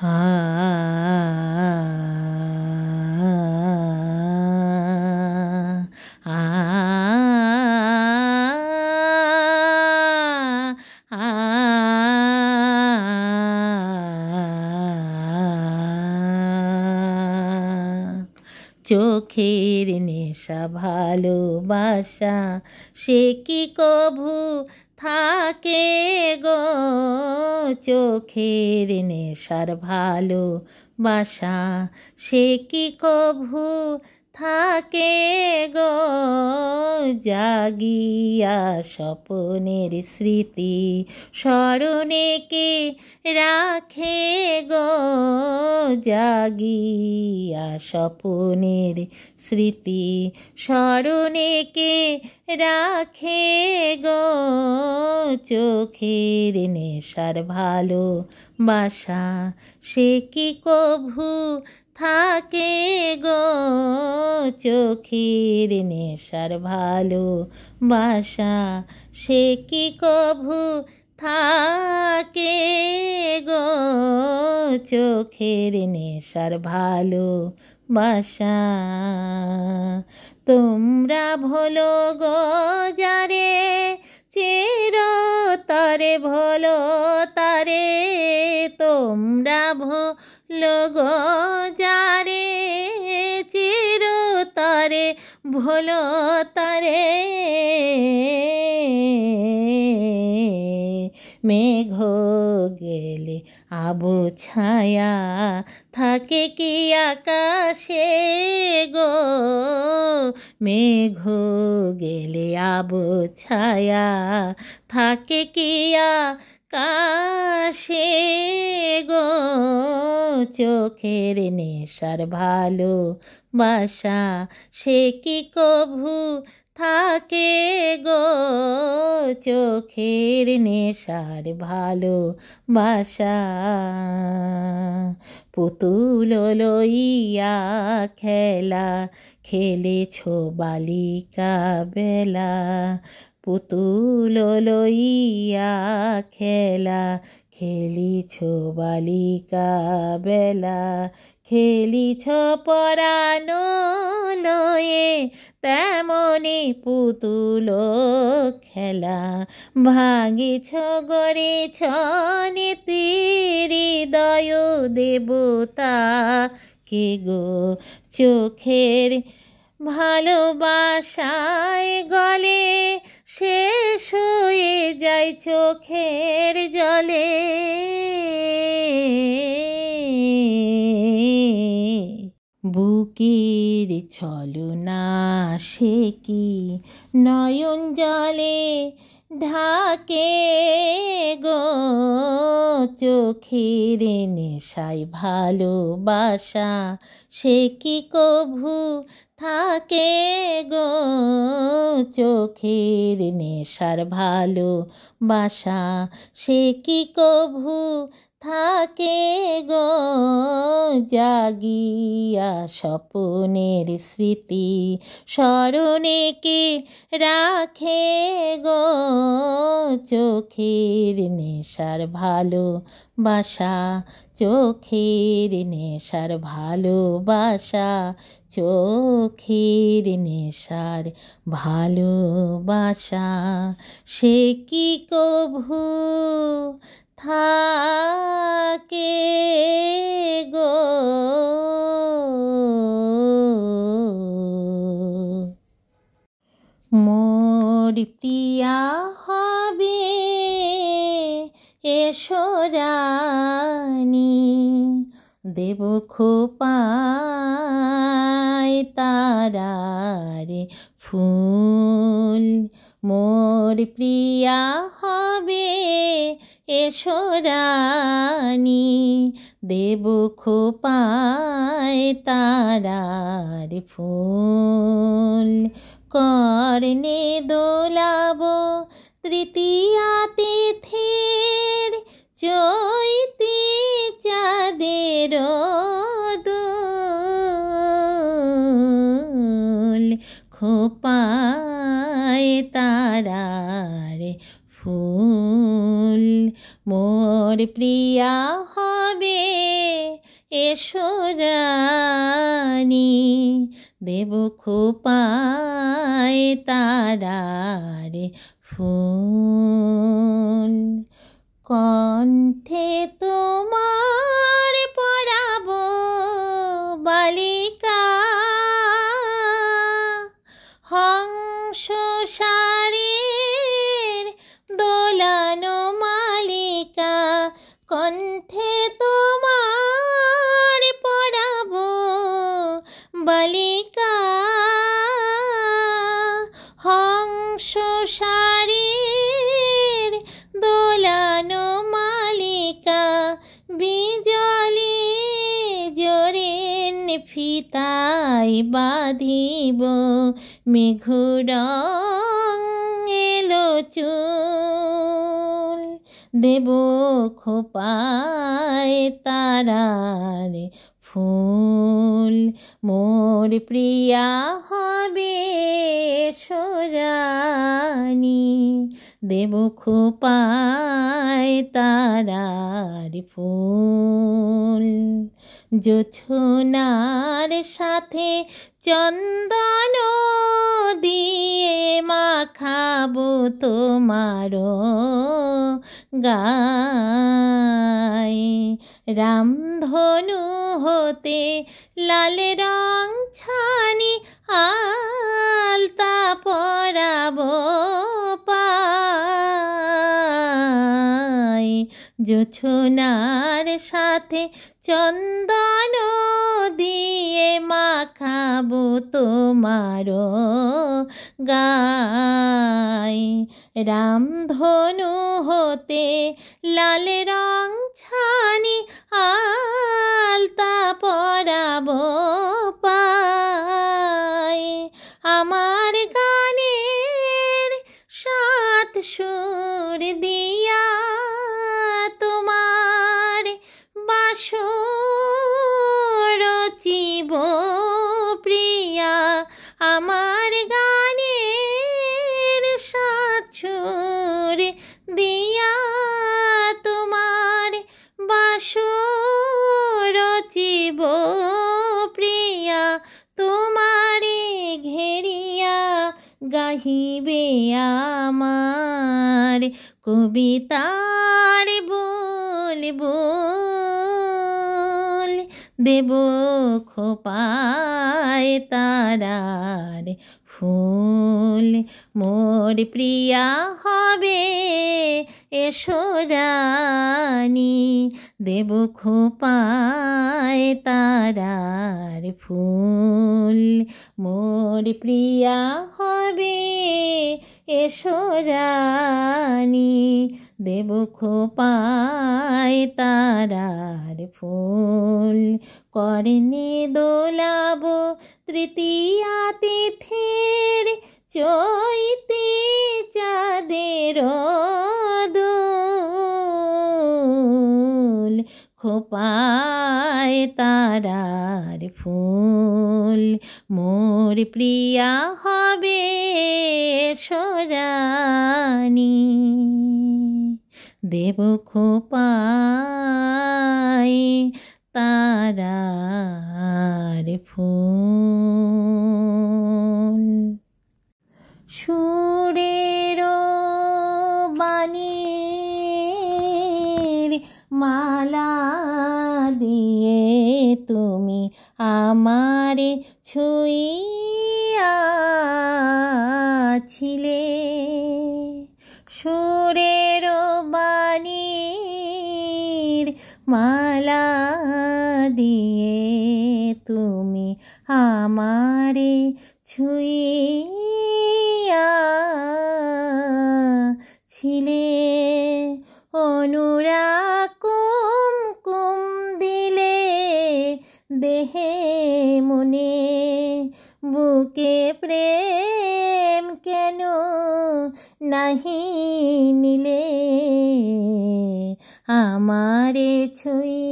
আ আ চোখের নেশা ভালোবাসা সে কি কভু থাকে গো, চোখের নেশার ভালোবাসা সে কি কভু থাকে গো, জাগিয়া স্বপনের স্মৃতি স্মরণে কে রাখে গো, জাগিয়া স্বপনের স্মৃতি স্মরণে কে রাখে গো, চোখের নেশার ভালোবাসা সে কি কভু থাকে গো, চোখের নেশার ভালোবাসা সে কি কভু থাকে গো, চোখের নেশার ভালোবাসা। তোমরা ভোলো গো যারে চিরতরে ভোলো তারে, তোমরা ভোলো গো যারে চিরতরে ভোলো তারে, মেঘ গেলে আবু ছায়া থাকে কি আকাশে গো, মেঘ গেলে আবু ছায়া থাকে কি আকাশে গো, চোখের নেশার ভালোবাসা সে কি কভু থাকে গো, চোখের নেশার ভালোবাসা। পুতুল লইয়া খেলা খেলেছ বালিকা বেলা, পুতুল লইয়া খেলা খেলিছ বালিকা বেলা, খেলিছ পরানো লয়ে তেমনি পুতুল খেলা, ভাঙিছ গড়েছ নীতি হৃদয় দেবতা কে গো, চোখের ভালোবাসায় গলে শেষ হয়ে যায় চোখের জলে, বুকের ছলনা সে কি নয়ন জলে ঢাকে গো, চোখের নেশায় ভালোবাসা সে কি কভু থাকে গো, চোখের নেশার ভালোবাসা সে কি কভু থাকে গো, জাগিয়া স্বপনের স্মৃতি স্মরণে কে রাখে গো, চোখের নেশার ভালোবাসা, চোখের নেশার ভালোবাসা, চোখের নেশার ভালোবাসা সে কি কভু থাকে গো। মোর প্রিয়া হবে এসো রানী, দেব খোপায় তারারে ফুল, মোর প্রিয়া হবে এসো রানী, দেব খোপায় তারার ফুল, কর্ণে দোলাব তৃতীয়া তিথির চৈতি চাঁদের দোল, খোপায় তারার ফুল, মোর প্রিয়া হবে এসো রানী, দেব খোপায় তারার ফুল। কণ্ঠে তোমার পরাবো বালিকা, হংস সারের দোলানো মালিকা। কণ্ঠে তোমার পরাবো বালিকা, হংস সারের দোলানো মালিকা। বিজলে জোরেন ফিতায় বাঁধিব, মেঘরং এলো চুল। দেব খোপায় তারার ফুল, মোর প্রিয়া হবে এসো রানী। দেব খোপায় তারার ফুল। জোছনার সাথে চন্দন দিয়ে মাখাবো তোমারও গায়ে। রামধনু হতে লাল রং ছানি আলতা পরাবো পায়ে। জোছনার সাথে চন্দন দিয়ে মাখাবো তোমারও গায়ে। রামধনু হতে লাল রং ছানি আলতা পরাবো পায়ে। আমার গানের সাত সুর দিয়া তোমার বাসর রচিব প্রিয়া। আমার গানের সাত সুর দিয়া তোমার বাসর রচিব প্রিয়া। তোমারে ঘেরিয়া গাহিবে আমার কবিতার বুল বুল। দেব খোপায় তারার ফুল, মোর প্রিয়া হবে এসো রানী। দেব খোপায় তারার ফুল, মোর প্রিয়া হবে এসো রানী। দেব খোপায় তারার ফুল। কর্ণে দোলাবো তৃতীয়া তিথির চৈতি চাঁদের দোল। খোপায় তারার ফুল, মোর প্রিয়া হবে এসো রানী। দেব খোপায় তারার ফুল। সুরের বাণীর মালা দিয়ে তুমি আমারে ছুঁইয়াছিলে। সুরের বাণীর মালা দিয়ে তুমি আমারে ছুঁইয়াছিলে। অনুরাগ কুমকুম দিলে দেহে মনে, বুকে প্রেম কেন নাহি নিলে। আমারে ছুঁইয়াছিলে।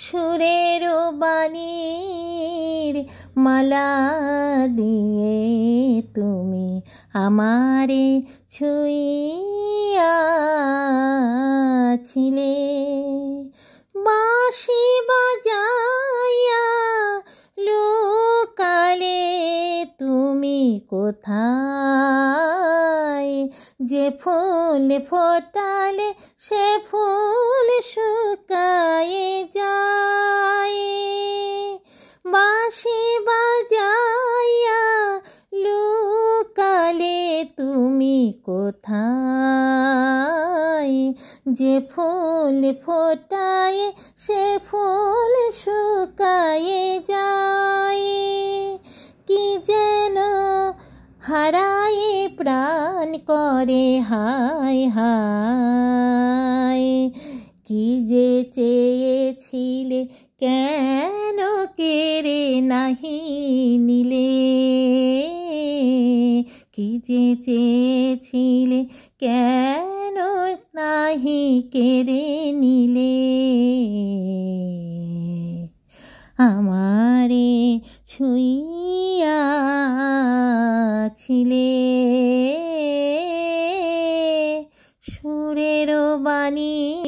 সুরের বাণীর মালা দিয়ে তুমি আমারে ছুঁইয়াছিলে বাঁশি বাজাইয়া লোকালে তুমি কোথায় যে ফুল ফোটালে সে ফুল শুকায়ে যায় বাঁশি বাজাইয়া লোকালে তুমি কোথায় যে ফুল ফোটায় সে ফুল শুকায়ে যায় কি যেন হারায়ে প্রাণ করে হায় হায় কি যে চেয়েছিলে কেন কেড়ে নাহি নিলে কি যে চেয়েছিলে কেন নাহি কেড়ে নিলে আমারে ছুঁইয়াছিলে সুরের বাণী।